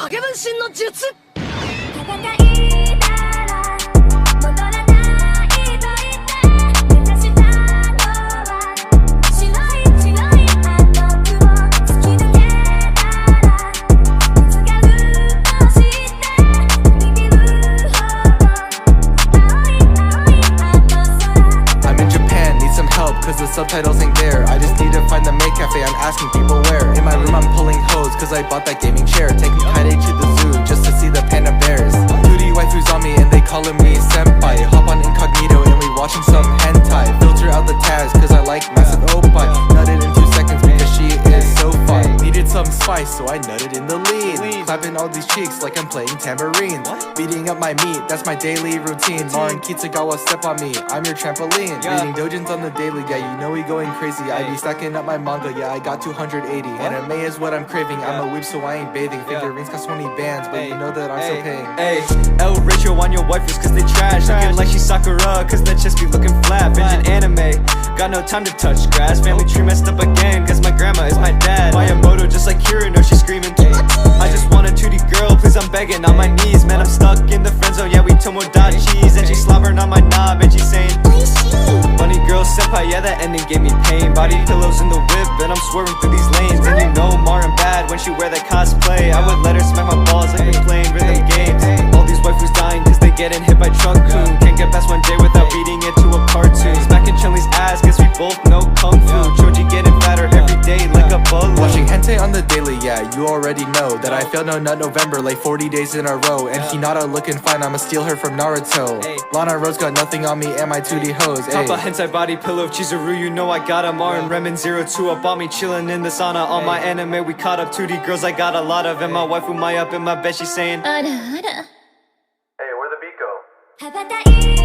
影分身の術。Cause the subtitles ain't there. I just need to find the maid cafe, I'm asking people where. In my room I'm pulling hose cause I bought that gaming chair. Taking kaise to the zoo just to see the panda bears. 2D waifus on me and they calling me senpai. Hop on incognito and we watching some hentai. Filter out the tags cause I like massive opie. Nutted in 2 seconds because she is so fine. Needed some spice so I nutted in the lead. Clapping all these cheeks like I'm playing tambourine. Beating up my meat, that's my daily routine. Marin Kitagawa step on me, I'm your trampoline. Reading dojins on the daily, yeah, you know we going crazy. I be stacking up my manga, yeah, I got 280. Anime is what I'm craving, I'm a weeb so I ain't bathing. Figurines cost 20 bands, but you know that I'm still paying. Hey, El ratio on your wifers cause they trash. Looking like she's Sakura cause that chest be looking flat. Binge anime, got no time to touch grass. Family tree messed up again cause my grandma is my dad. Miyamoto just like Kirino, she's screaming. I just want a 2D girl, please I'm begging on my knees. Man, I'm stuck in the friend zone, yeah, we Tomodachis. And she's slobbering on my knob and she's saying funny girl senpai, yeah, that ending gave me pain. Body pillows in the whip and I'm swerving through these lanes. And you know Marin bad when she wear that cosplay. I would let her smack my balls like we're playing rhythm games. All these waifus dying cause they getting hit by truck coon. Can't get past one day without beating it to a cartoon. Smacking Chun-Li's ass cause we both know kung fu. Choji getting fatter every day like a balloon. Watching hentai on the daily, yeah, you already know that I failed no nut November like 40 days in a row. And Hinata looking fine, I'ma steal her from Naruto. Lana Rose got nothing on me and my 2D hoes. Top a hentai body pillow of Chizuru, you know I got 'em. Marin Remen 02 up on me, chillin' in the sauna. On my anime we caught up, 2D girls I got a lot of. And my waifu my up in my bed, she's sayingあらあら。Hey, where'd the beat go?羽ばたい